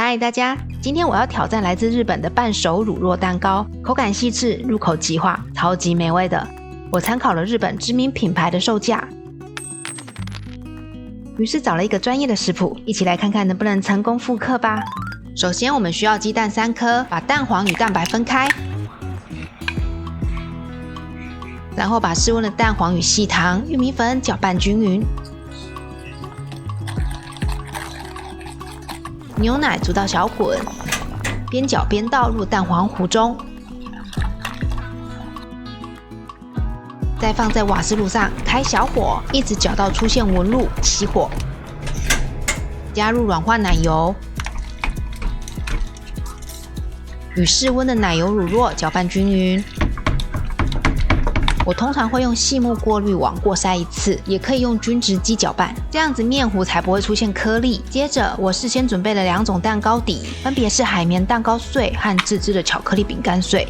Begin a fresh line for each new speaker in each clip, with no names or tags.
嗨，大家！今天我要挑战来自日本的半熟乳酪蛋糕，口感细致，入口即化，超级美味的。我参考了日本知名品牌的售价，于是找了一个专业的食谱，一起来看看能不能成功复刻吧。首先，我们需要鸡蛋3颗，把蛋黄与蛋白分开，然后把室温的蛋黄与细糖、玉米粉搅拌均匀。牛奶煮到小滚，边搅边倒入蛋黄糊中，再放在瓦斯炉上开小火，一直搅到出现纹路，起火。加入软化奶油，与室温的奶油乳酪搅拌均匀。我通常会用细木过滤网过筛一次，也可以用均值机搅拌，这样子面糊才不会出现颗粒。接着，我事先准备了2种蛋糕底，分别是海绵蛋糕碎和自制的巧克力饼干碎。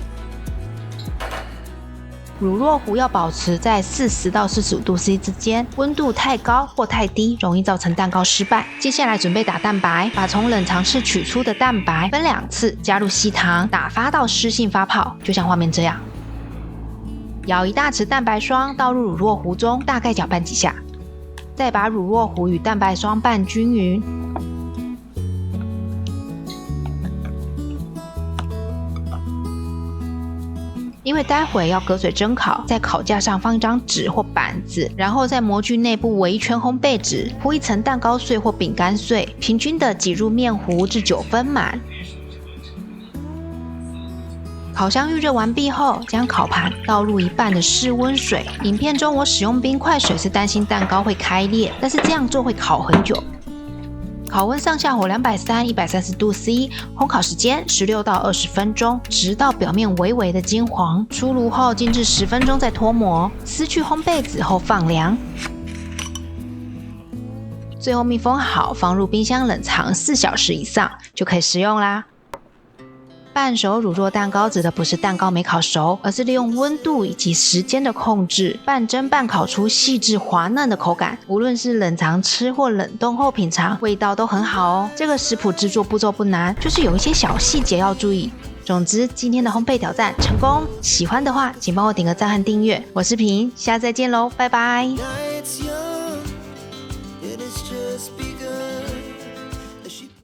乳酪糊要保持在40到45度 C 之间，温度太高或太低容易造成蛋糕失败。接下来准备打蛋白，把从冷藏室取出的蛋白分2次，加入细糖，打发到湿性发泡，就像画面这样。舀1大匙蛋白霜倒入乳酪糊中，大概搅拌几下，再把乳酪糊与蛋白霜拌均匀。因为待会要隔水蒸烤，在烤架上放一张纸或板子，然后在模具内部围一圈烘焙纸，铺一层蛋糕碎或饼干碎，平均的挤入面糊至9分满。烤箱预热完毕后，将烤盘倒入1半的室温水。影片中我使用冰块水是担心蛋糕会开裂，但是这样做会烤很久。烤温上下火230、130度 C， 烘烤时间16到20分钟，直到表面微微的金黄。出炉后静置10分钟再脱模，撕去烘焙纸后放凉。最后密封好，放入冰箱冷藏4小时以上，就可以食用啦。半熟乳酪蛋糕指的不是蛋糕没烤熟，而是利用温度以及时间的控制，半蒸半烤出细致滑嫩的口感。无论是冷藏吃或冷冻后品尝，味道都很好哦。这个食谱制作步骤不难，就是有一些小细节要注意。总之，今天的烘焙挑战成功，喜欢的话请帮我点个赞和订阅。我是平，下次再见喽，拜拜。